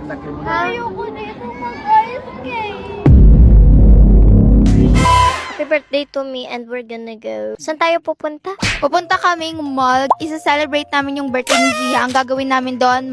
Ayoko dito mag-ice skate. Happy birthday to me and we're gonna go. Saan tayo pupunta? Pupunta kaming mall. Isa-celebrate namin yung birthday ni Zia. Ang gagawin namin doon,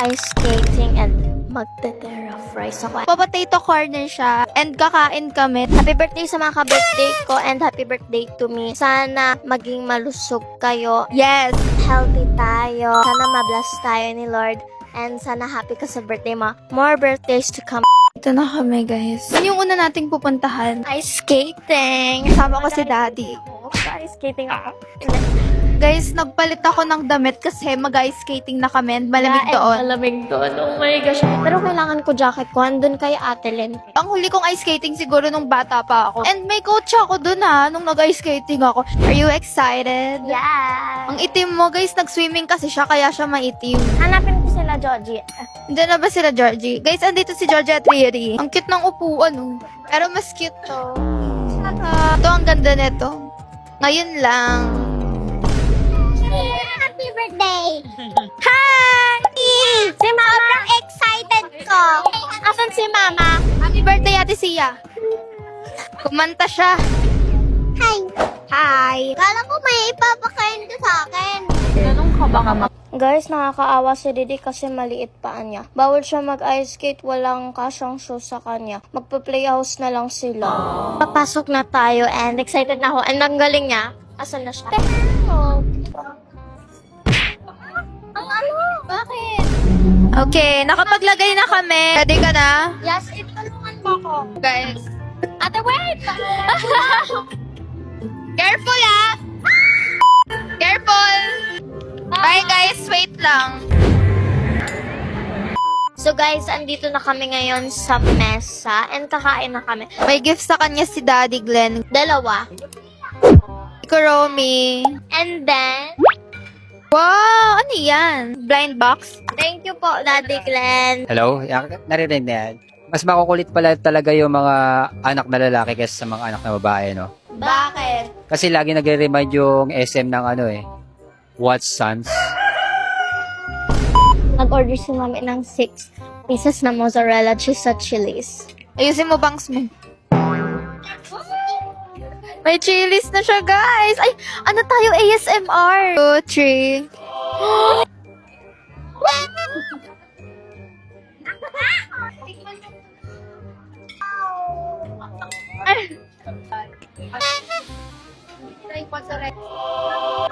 Ice skating and magte-terra fries ako. potato corner siya. And kakain kami. Happy birthday sa mga ka-birthday ko and happy birthday to me. Sana maging malusog kayo. Yes! Healthy tayo. Sana ma-bless tayo ni Lord. And sana happy ka sa birthday mo. More birthdays to come. Ito na kami, guys. Yan yung una nating pupuntahan. Ice skating. Kasama ko si Daddy. Ice skating ako. Guys, nagpalit ako ng damit kasi mag-ice skating na kami and malamig doon. Malamig doon. Oh my gosh. Pero kailangan ko jacket ko. Andun kay Ate Len. Ang huli kong ice skating siguro nung bata pa ako. And may coach ako dun nung nag-ice skating ako. Are you excited? Yeah. Ang itim mo, guys, nag-swimming kasi siya kaya siya maitim. Hanapin ko sila, Georgie. Diyan na ba sila, Georgie? Guys, andito si Georgie at Riri. Ang cute ng upuan, oh. Pero mas cute to. Ito, ang ganda nito. Ngayon lang. Happy birthday! Hi! Si Mama! Sobrang excited ko! Asan si Mama? Happy birthday, Ate Sia. Kumanta siya. Hi! Hi! Kala ko may ipapakain ka sa akin. Ganun ka ba nga, Guys, nakakaawa si Didi kasi maliit pa niya. Bawal siya mag-ice skate, walang kasyang shoes sa kanya. Magpa-playhouse na lang sila. Papasok na tayo and excited na ako. And ang galing niya. Asan na siya? Pero, ang ano? Bakit? Okay, nakapaglagay na kami. Ready ka na? Yes, itulungan mo ko. Guys. Ate, wait! Careful, Careful! Bye, guys. Wait lang. So guys, andito na kami ngayon sa mesa and kakain na kami. May gift sa kanya si Daddy Glenn. Dalawa. Iko, Romy. And then, Wow! Ano yan? Blind box? thank you po, Daddy Glenn. Hello? Narinig na yan. Mas makukulit pala talaga yung mga anak na lalaki kaysa sa mga anak na babae, no? Bakit? Kasi lagi nagre-remind yung SM ng What's Sons? Nag-order si Mami ng 6 pieces na mozzarella cheese at chilies. Ayusin mo bangs mo. May chilies na siya, guys! Ay, ano tayo? ASMR! 2, 3.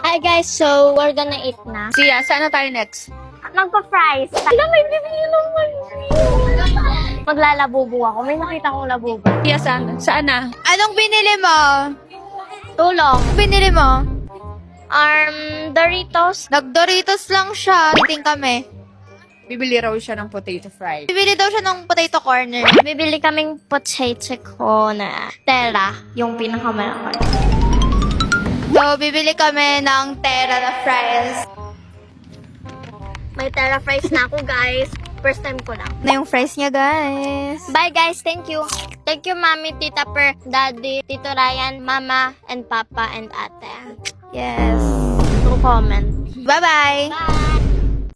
Hi guys, so we're gonna eat na. Sia, saan na tayo next? Magpa-fries. Sila may bibili naman. Maglalabubo ako. May nakita kong labubo. Sia, saan? Saan na? Anong binili mo? Tulong. Anong binili mo? Doritos. Nag-Doritos lang siya. Meeting kami. Bibili raw siya ng potato fry. Bibili daw siya ng potato corner. Bibili kaming potato ko na Terra, yung pinakamalaki. So, bibili kami ng Terra na fries. May Terra fries na ako, guys. First time ko lang. Na yung fries niya, guys. Bye, guys. Thank you. Thank you, Mami, Tita Per, Daddy, Tito Ryan, Mama, and Papa, and Ate. Yes. No comment. Bye-bye! Bye!